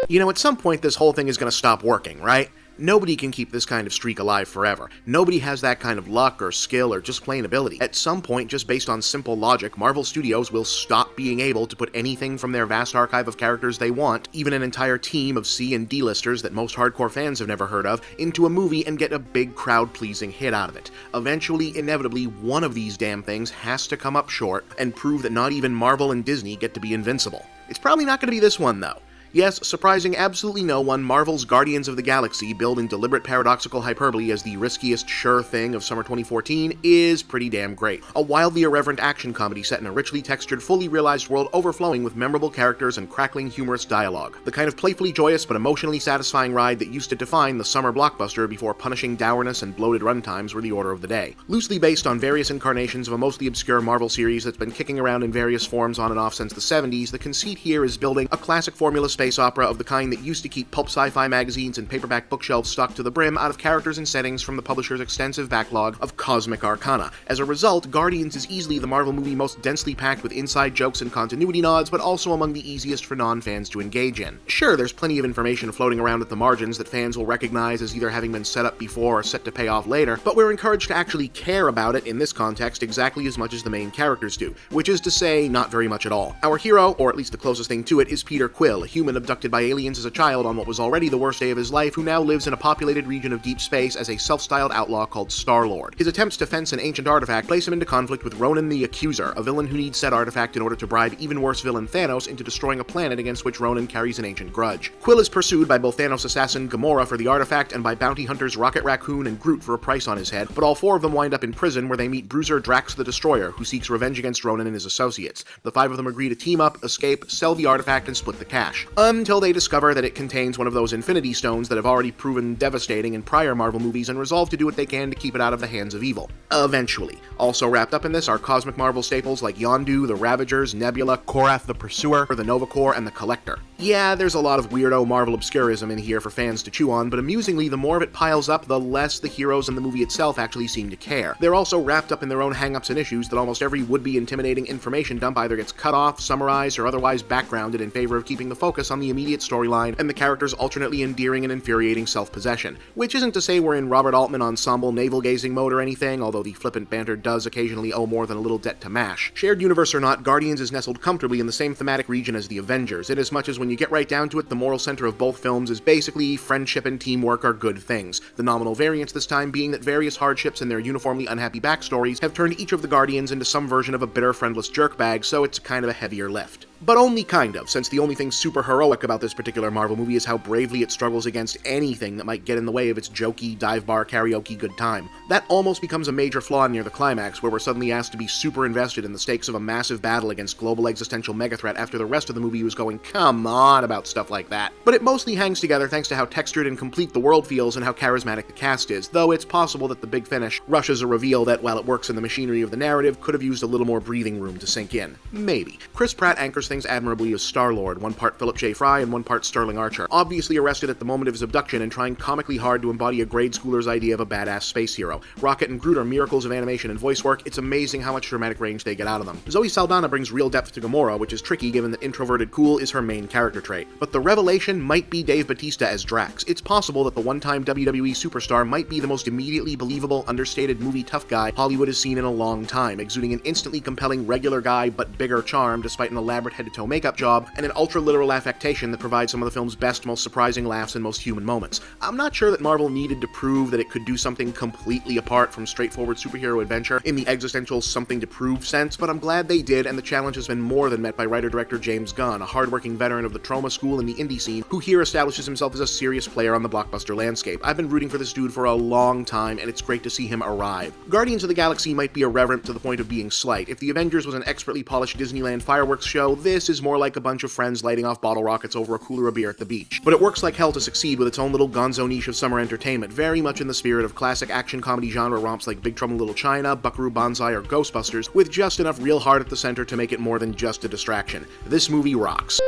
You know, at some point this whole thing is going to stop working, right? Nobody can keep this kind of streak alive forever. Nobody has that kind of luck or skill or just plain ability. At some point, just based on simple logic, Marvel Studios will stop being able to put anything from their vast archive of characters they want, even an entire team of C and D-listers that most hardcore fans have never heard of, into a movie and get a big crowd-pleasing hit out of it. Eventually, inevitably, one of these damn things has to come up short and prove that not even Marvel and Disney get to be invincible. It's probably not going to be this one, though. Yes, surprising absolutely no one, Marvel's Guardians of the Galaxy, billed in deliberate paradoxical hyperbole as the riskiest sure thing of summer 2014, is pretty damn great. A wildly irreverent action comedy set in a richly textured, fully realized world overflowing with memorable characters and crackling, humorous dialogue. The kind of playfully joyous but emotionally satisfying ride that used to define the summer blockbuster before punishing dourness and bloated runtimes were the order of the day. Loosely based on various incarnations of a mostly obscure Marvel series that's been kicking around in various forms on and off since the 70s, the conceit here is building a classic formula space opera of the kind that used to keep pulp sci-fi magazines and paperback bookshelves stocked to the brim out of characters and settings from the publisher's extensive backlog of cosmic arcana. As a result, Guardians is easily the Marvel movie most densely packed with inside jokes and continuity nods, but also among the easiest for non-fans to engage in. Sure, there's plenty of information floating around at the margins that fans will recognize as either having been set up before or set to pay off later, but we're encouraged to actually care about it in this context exactly as much as the main characters do, which is to say, not very much at all. Our hero, or at least the closest thing to it, is Peter Quill, a human abducted by aliens as a child on what was already the worst day of his life, who now lives in a populated region of deep space as a self-styled outlaw called Star-Lord. His attempts to fence an ancient artifact place him into conflict with Ronan the Accuser, a villain who needs said artifact in order to bribe even worse villain Thanos into destroying a planet against which Ronan carries an ancient grudge. Quill is pursued by both Thanos assassin Gamora for the artifact and by bounty hunters Rocket Raccoon and Groot for a price on his head, but all four of them wind up in prison where they meet Bruiser Drax the Destroyer, who seeks revenge against Ronan and his associates. The five of them agree to team up, escape, sell the artifact, and split the cash, until they discover that it contains one of those Infinity Stones that have already proven devastating in prior Marvel movies and resolve to do what they can to keep it out of the hands of evil. Eventually. Also wrapped up in this are cosmic Marvel staples like Yondu, the Ravagers, Nebula, Korath the Pursuer, the Nova Corps, and the Collector. Yeah, there's a lot of weirdo Marvel obscurism in here for fans to chew on, but amusingly, the more of it piles up, the less the heroes in the movie itself actually seem to care. They're also wrapped up in their own hang-ups and issues that almost every would-be intimidating information dump either gets cut off, summarized, or otherwise backgrounded in favor of keeping the focus on the immediate storyline and the characters' alternately endearing and infuriating self-possession. Which isn't to say we're in Robert Altman ensemble navel-gazing mode or anything, although the flippant banter does occasionally owe more than a little debt to MASH. Shared universe or not, Guardians is nestled comfortably in the same thematic region as the Avengers, in as much as when you get right down to it, the moral center of both films is basically friendship and teamwork are good things. The nominal variance this time being that various hardships and their uniformly unhappy backstories have turned each of the Guardians into some version of a bitter, friendless jerkbag, so it's kind of a heavier lift. But only kind of, since the only thing super heroic about this particular Marvel movie is how bravely it struggles against anything that might get in the way of its jokey, dive bar, karaoke good time. That almost becomes a major flaw near the climax, where we're suddenly asked to be super invested in the stakes of a massive battle against global existential megathreat after the rest of the movie was going, come on, about stuff like that. But it mostly hangs together thanks to how textured and complete the world feels and how charismatic the cast is, though it's possible that the big finish rushes a reveal that, while it works in the machinery of the narrative, could have used a little more breathing room to sink in. Maybe. Chris Pratt anchors things admirably as Star-Lord, one part Philip J. Fry and one part Sterling Archer, obviously arrested at the moment of his abduction and trying comically hard to embody a grade schooler's idea of a badass space hero. Rocket and Groot are miracles of animation and voice work. It's amazing how much dramatic range they get out of them. Zoe Saldana brings real depth to Gamora, which is tricky given that introverted cool is her main character trait. But the revelation might be Dave Bautista as Drax. It's possible that the one-time WWE superstar might be the most immediately believable, understated movie tough guy Hollywood has seen in a long time, exuding an instantly compelling regular guy but bigger charm despite an elaborate head-to-toe makeup job, and an ultra-literal affectation that provides some of the film's best, most surprising laughs and most human moments. I'm not sure that Marvel needed to prove that it could do something completely apart from straightforward superhero adventure in the existential something-to-prove sense, but I'm glad they did, and the challenge has been more than met by writer-director James Gunn, a hardworking veteran of the trauma school and the indie scene, who here establishes himself as a serious player on the blockbuster landscape. I've been rooting for this dude for a long time, and it's great to see him arrive. Guardians of the Galaxy might be irreverent to the point of being slight. If the Avengers was an expertly polished Disneyland fireworks show, this is more like a bunch of friends lighting off bottle rockets over a cooler of beer at the beach. But it works like hell to succeed with its own little gonzo niche of summer entertainment, very much in the spirit of classic action comedy genre romps like Big Trouble in Little China, Buckaroo Banzai, or Ghostbusters, with just enough real heart at the center to make it more than just a distraction. This movie rocks.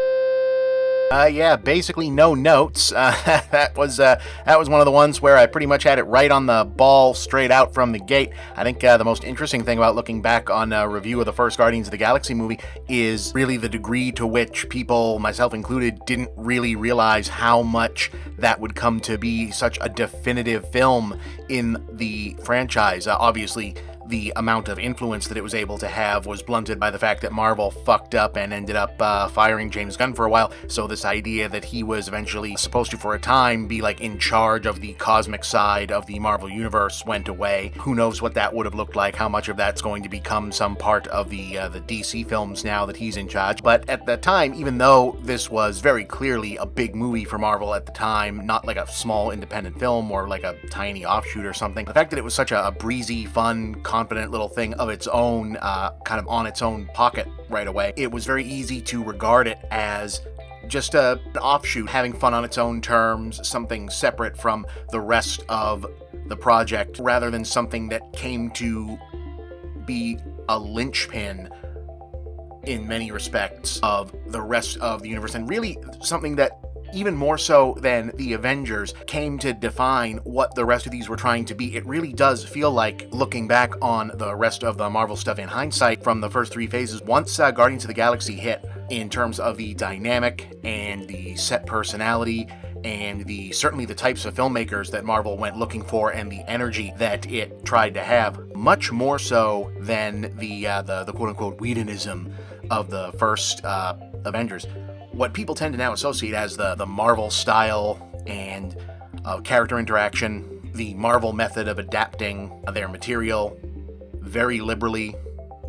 Yeah, basically no notes. That was one of the ones where I pretty much had it right on the ball straight out from the gate. I think the most interesting thing about looking back on a review of the first Guardians of the Galaxy movie is really the degree to which people, myself included, didn't really realize how much that would come to be such a definitive film in the franchise. Obviously, the amount of influence that it was able to have was blunted by the fact that Marvel fucked up and ended up firing James Gunn for a while. So this idea that he was eventually supposed to, for a time, be like in charge of the cosmic side of the Marvel Universe went away. Who knows what that would have looked like, how much of that's going to become some part of the DC films now that he's in charge. But at the time, even though this was very clearly a big movie for Marvel at the time, not like a small independent film or like a tiny offshoot or something, the fact that it was such a breezy, fun, confident little thing of its own, kind of on its own pocket right away, it was very easy to regard it as just an offshoot, having fun on its own terms, something separate from the rest of the project, rather than something that came to be a linchpin in many respects of the rest of the universe, and really something that, even more so than the Avengers, came to define what the rest of these were trying to be. It really does feel like, looking back on the rest of the Marvel stuff in hindsight from the first three phases, once Guardians of the Galaxy hit, in terms of the dynamic and the set personality and certainly the types of filmmakers that Marvel went looking for and the energy that it tried to have, much more so than the quote-unquote Whedonism of the first Avengers. What people tend to now associate as the Marvel style and character interaction, the Marvel method of adapting their material very liberally,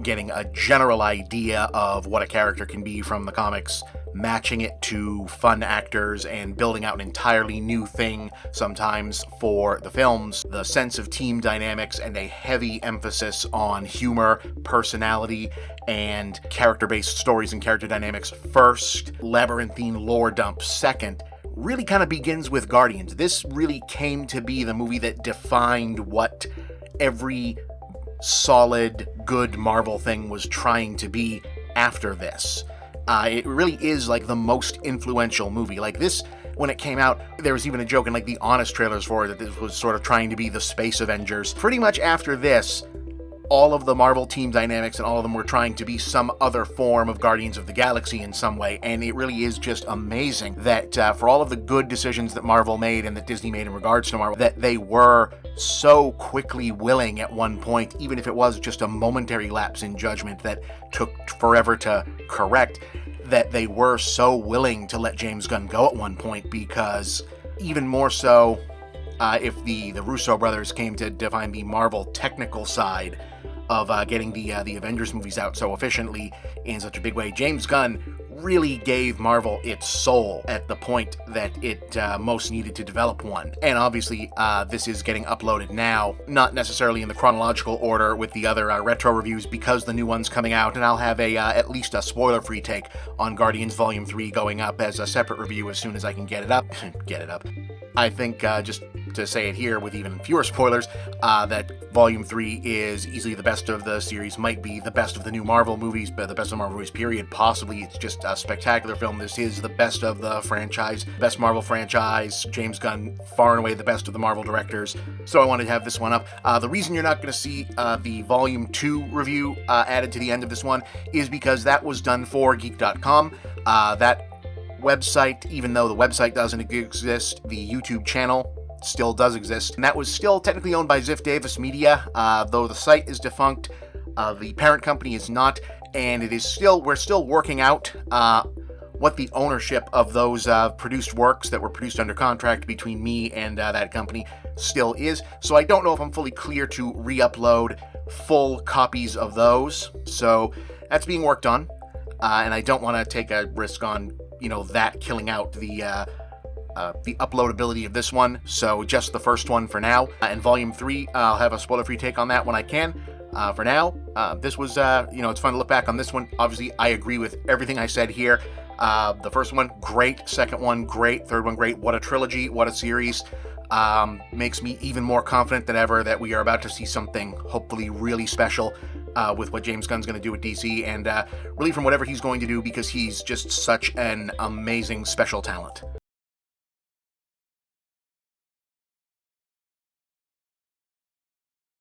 getting a general idea of what a character can be from the comics, matching it to fun actors, and building out an entirely new thing sometimes for the films. The sense of team dynamics and a heavy emphasis on humor, personality, and character-based stories and character dynamics first, labyrinthine lore dump second, really kind of begins with Guardians. This really came to be the movie that defined what every solid, good Marvel thing was trying to be after this. It really is like the most influential movie. Like this, when it came out, there was even a joke in like the honest trailers for it that this was sort of trying to be the Space Avengers. Pretty much after this, all of the Marvel team dynamics and all of them were trying to be some other form of Guardians of the Galaxy in some way, and it really is just amazing that for all of the good decisions that Marvel made and that Disney made in regards to Marvel, that they were so quickly willing at one point, even if it was just a momentary lapse in judgment that took forever to correct, that they were so willing to let James Gunn go at one point, because even more so, if the Russo brothers came to define the Marvel technical side of getting the Avengers movies out so efficiently in such a big way, James Gunn really gave Marvel its soul at the point that it most needed to develop one. And obviously, this is getting uploaded now, not necessarily in the chronological order with the other retro reviews, because the new one's coming out, and I'll have at least a spoiler-free take on Guardians Volume 3 going up as a separate review as soon as I can get it up. I think, just to say it here with even fewer spoilers, that Volume 3 is easily the best of the series, might be the best of the new Marvel movies, but the best of the Marvel movies, period. Possibly, it's just a spectacular film. This is the best of the franchise, best Marvel franchise. James Gunn, far and away the best of the Marvel directors. So I wanted to have this one up. The reason you're not going to see the Volume 2 review added to the end of this one is because that was done for Geek.com. That website, even though the website doesn't exist, the YouTube channel still does exist, and that was still technically owned by Ziff Davis Media, though the site is defunct. The parent company is not, and we're still working out what the ownership of those produced works that were produced under contract between me and that company still is. So I don't know if I'm fully clear to re-upload full copies of those. So that's being worked on, and I don't want to take a risk on that killing out the uploadability of this one, so just the first one for now. And Volume 3, I'll have a spoiler-free take on that when I can. For now, this was, it's fun to look back on this one. Obviously, I agree with everything I said here. The first one, great. Second one, great. Third one, great. What a trilogy. What a series. Makes me even more confident than ever that we are about to see something hopefully really special with what James Gunn's going to do with DC, and really from whatever he's going to do, because he's just such an amazing special talent.